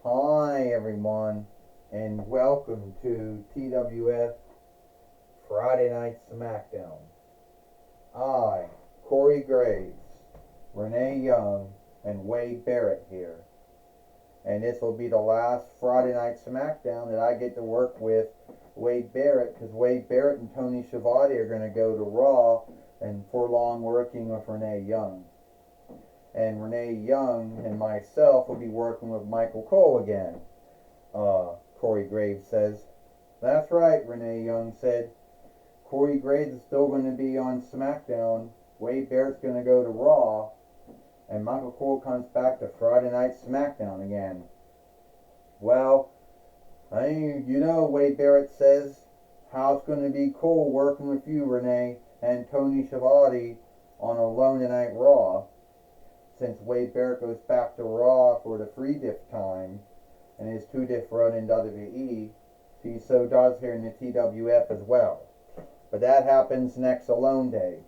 Hi everyone, and welcome to TWF Friday Night Smackdown. I, Corey Graves, Renee Young, and Wade Barrett here. And this will be the last Friday Night Smackdown that I get to work with Wade Barrett, because Wade Barrett and Tony Schiavone are going to go to Raw, and for long working with Renee Young. And Renee Young and myself will be working with Michael Cole again. Corey Graves says. That's right, Renee Young said. Corey Graves is still going to be on SmackDown. Wade Barrett's going to go to Raw. And Michael Cole comes back to Friday Night SmackDown again. Well, Wade Barrett says, how it's going to be cool working with you, Renee, and Tony Schiavone on Alone Tonight Raw. Since Wade Barrett goes back to Raw for the 3-diff time, and his 2-diff run in WWE, he so does here in the TWF as well. But that happens next Alone Day,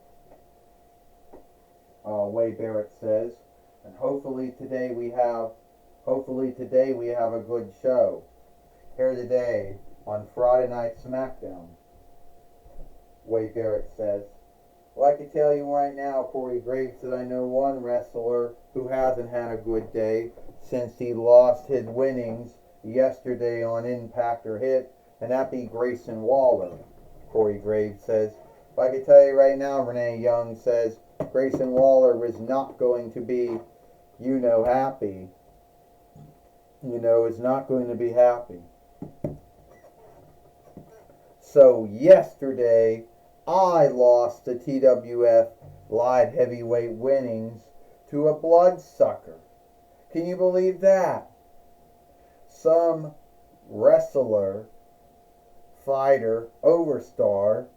Wade Barrett says. And hopefully today we have a good show here today on Friday Night SmackDown, Wade Barrett says. Well, I can tell you right now, Corey Graves, that I know one wrestler who hasn't had a good day since he lost his winnings yesterday on Impact or Hit, and that be Grayson Waller, Corey Graves says. But I can tell you right now, Renee Young says, Grayson Waller was not going to be, happy. Is not going to be happy. So yesterday, I lost the TWF light heavyweight winnings to a bloodsucker. Can you believe that? Some wrestler, fighter, overstar,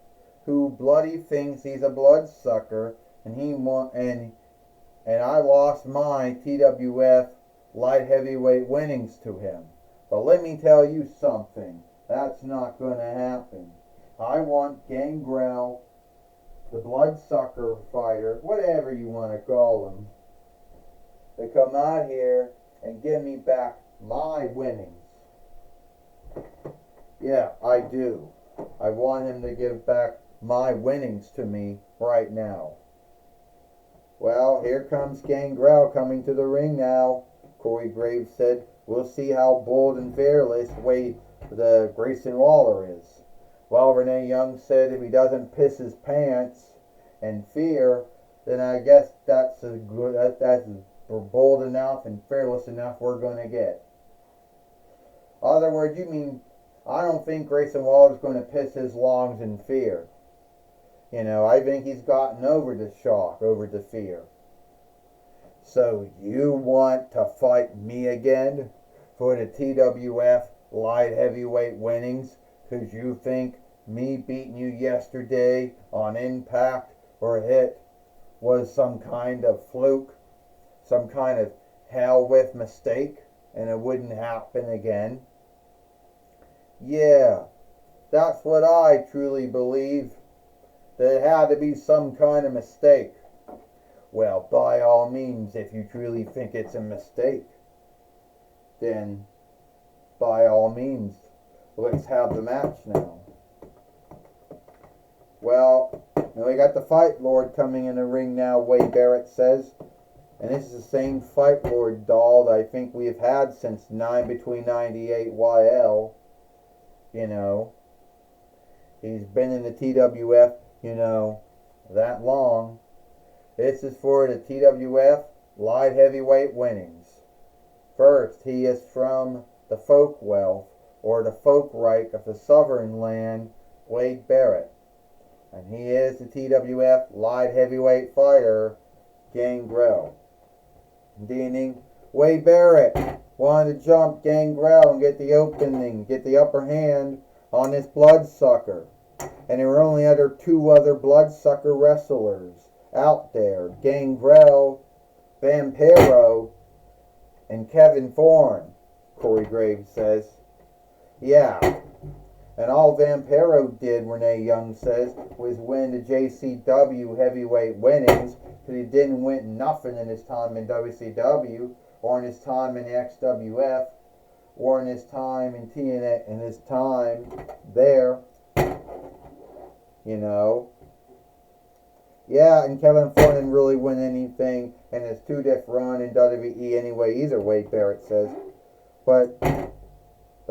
who bloody thinks he's a bloodsucker, and I lost my TWF light heavyweight winnings to him. But let me tell you something. That's not going to happen. I want Gangrel, the bloodsucker fighter, whatever you want to call him, to come out here and give me back my winnings. Yeah, I do. I want him to give back my winnings to me right now. Well, here comes Gangrel coming to the ring now, Corey Graves said. We'll see how bold and fearless the Grayson Waller is. Well, Renee Young said if he doesn't piss his pants in fear, then I guess that's bold enough and fearless enough we're going to get. In other words, you mean I don't think Grayson Waller's going to piss his lungs in fear. I think he's gotten over the shock, over the fear. So you want to fight me again for the TWF light heavyweight winnings because you think me beating you yesterday on Impact or Hit was some kind of fluke, some kind of hell with mistake, and it wouldn't happen again? Yeah, that's what I truly believe. That it had to be some kind of mistake. Well, by all means, if you truly think it's a mistake, then by all means, let's have the match now. Well, we got the Fight Lord coming in the ring now, Wade Barrett says. And this is the same Fight Lord doll that I think we've had since between 98 YL. He's been in the TWF, that long. This is for the TWF light heavyweight winnings. First, he is from the folk wealth, or the folk right of the southern land, Wade Barrett. And he is the TWF light heavyweight fighter, Gangrel. Meaning, Wade Barrett wanted to jump Gangrel and get the opening, get the upper hand on this bloodsucker. And there were only two other bloodsucker wrestlers out there, Gangrel, Vampiro, and Kevin Thorne, Corey Graves says. Yeah, and all Vampiro did, Renee Young says, was win the JCW heavyweight winnings, because he didn't win nothing in his time in WCW. or in his time in the XWF, or in his time in TNA, in his time there, you know. Yeah, and Kevin Thorne didn't really win anything in his two-diff run in WWE anyway either, Wade Barrett says. But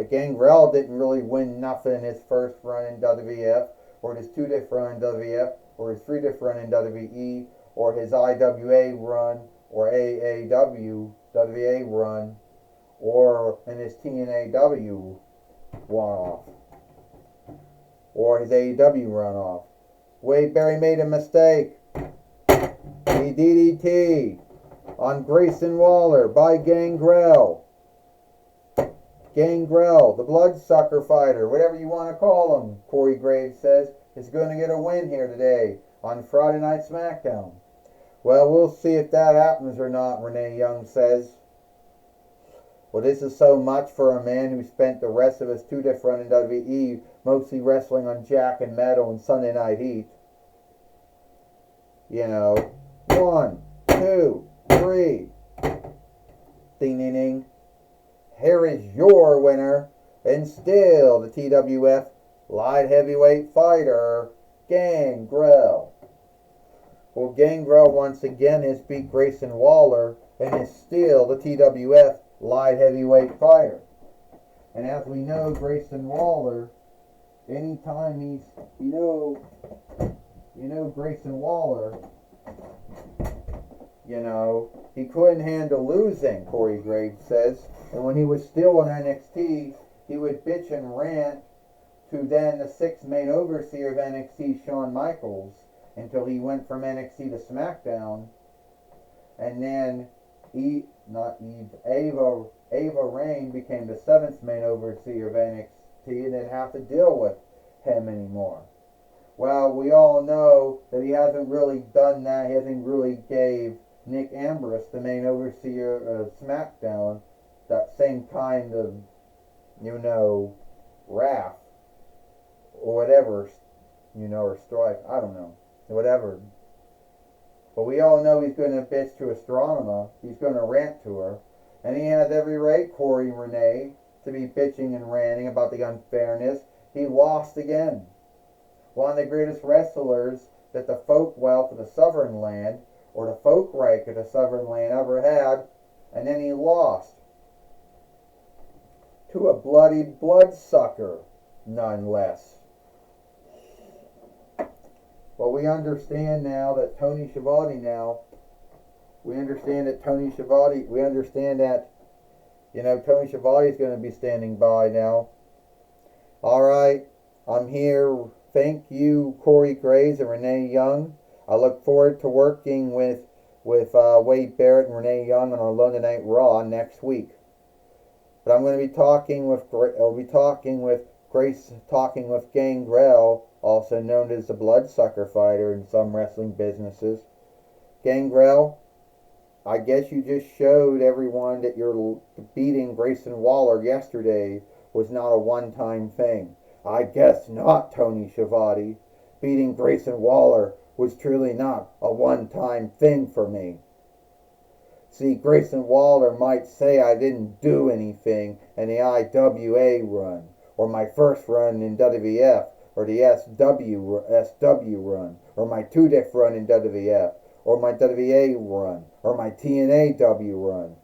Gangrel didn't really win nothing in his first run in WWF, or his two-diff run in WWF, or his three-diff run in WWE, or his IWA run, or AAW WA run, or in his TNAW one-off, or his AEW run-off. Wade Barry made a mistake. He DDT on Grayson Waller by Gangrel. Gangrel, the bloodsucker fighter, whatever you want to call him, Corey Graves says, is going to get a win here today on Friday Night Smackdown. Well, we'll see if that happens or not, Renee Young says. Well, this is so much for a man who spent the rest of his two-diff run in WWE mostly wrestling on Jack and Metal and Sunday Night Heat. You know, 1, 2, 3. Ding, ding, ding. Here is your winner, and still the TWF light heavyweight fighter, Gangrel. Well, Gangrel once again has beat Grayson Waller and is still the TWF light heavyweight fighter. And as we know, Grayson Waller, anytime he's, Grayson Waller, he couldn't handle losing, Corey Graves says. And when he was still on NXT, he would bitch and rant to then the sixth main overseer of NXT, Shawn Michaels, until he went from NXT to SmackDown. And then Ava Raine became the seventh main overseer of NXT and didn't have to deal with him anymore. Well, we all know that he hasn't really done that. He hasn't really gave Nick Ambrose, the main overseer of SmackDown, that same kind of, wrath or whatever, or strife. I don't know. Whatever. But we all know he's going to bitch to Astronema. He's going to rant to her. And he has every right, Corey Renee, to be bitching and ranting about the unfairness. He lost again. One of the greatest wrestlers that the folk wealth of the Southern Land, or the folk rank of the Southern Land ever had, and then he lost to a bloody bloodsucker, none less. Well, we understand now that Tony Schiavone Tony Schiavone is going to be standing by now. All right, I'm here. Thank you, Corey Graves and Renee Young. I look forward to working with Wade Barrett and Renee Young on our London Night Raw next week. But I'm going to be talking with Gangrel, also known as the bloodsucker fighter in some wrestling businesses. Gangrel, I guess you just showed everyone that your beating Grayson Waller yesterday was not a one-time thing. I guess not, Tony Schiavone. Beating Grayson Waller was truly not a one-time thing for me. See, Grayson Waller might say I didn't do anything in the IWA run, or my first run in WWF, or the SW run, or my two-diff run in WWF, or my WA run, or my TNAW run,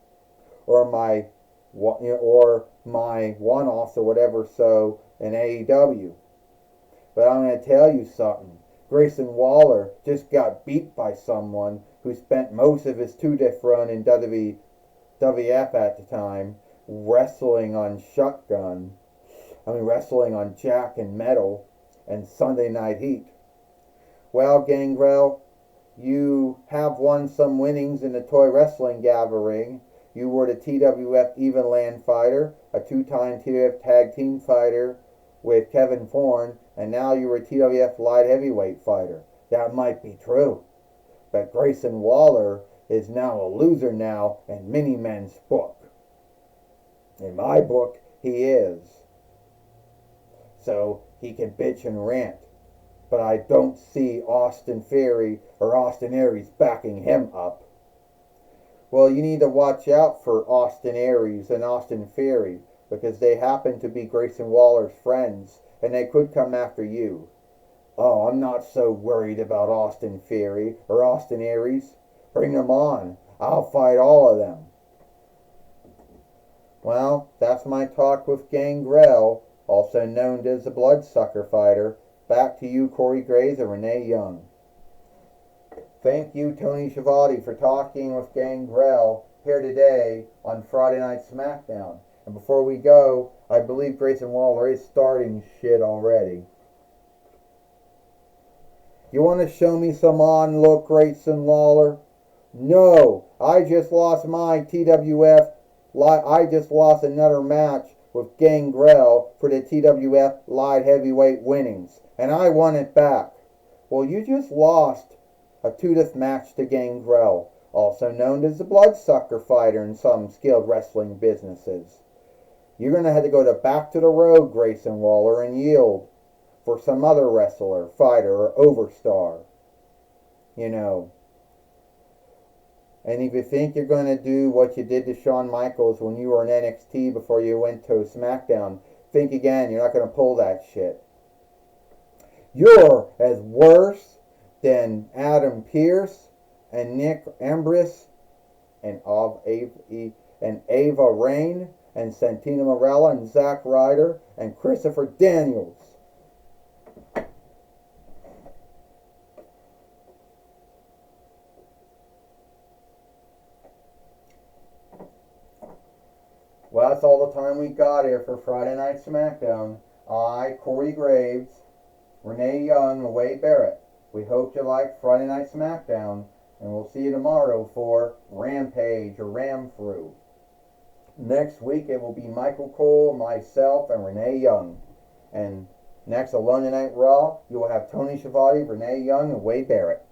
or my one-offs or whatever so in AEW. But I'm going to tell you something. Grayson Waller just got beat by someone who spent most of his two-diff run in WWF at the time wrestling on wrestling on Jack and Metal and Sunday Night Heat. Well, Gangrel, you have won some winnings in the toy wrestling gathering. You were the TWF Evenland fighter, a two-time TWF tag team fighter with Kevin Thorne, and now you were a TWF light heavyweight fighter. That might be true. But Grayson Waller is now a loser now in Mini-Men's book. In my book, he is. So he can bitch and rant. But I don't see Austin Theory or Austin Aries backing him up. Well, you need to watch out for Austin Aries and Austin Theory because they happen to be Grayson Waller's friends and they could come after you. Oh, I'm not so worried about Austin Theory or Austin Aries. Bring them on. I'll fight all of them. Well, that's my talk with Gangrel, also known as the Bloodsucker Fighter. Back to you, Corey Graves and Renee Young. Thank you, Tony Schiavone, for talking with Gangrel here today on Friday Night Smackdown. And before we go, I believe Grayson Waller is starting shit already. You want to show me some on look, Grayson Waller? No, I just lost my TWF. I just lost another match with Gangrel for the TWF light heavyweight winnings, and I want it back. Well, you just lost a tooth match to Gangrel, also known as the Bloodsucker Fighter in some skilled wrestling businesses. You're going to have to go back to the road, Grayson Waller, and yield for some other wrestler, fighter, or overstar. You know. And if you think you're going to do what you did to Shawn Michaels when you were in NXT before you went to SmackDown, think again. You're not going to pull that shit. You're as worse than Adam Pearce and Nick Ambris and Ava Rain and Santina Marella and Zack Ryder and Christopher Daniels. Well, that's all the time we got here for Friday Night Smackdown. I, Corey Graves, Renee Young, and Wade Barrett. We hope you liked Friday Night Smackdown, and we'll see you tomorrow for Rampage or Ram Through. Next week it will be Michael Cole, myself, and Renee Young. And next, on Monday Night Raw, you will have Tony Schiavone, Renee Young, and Wade Barrett.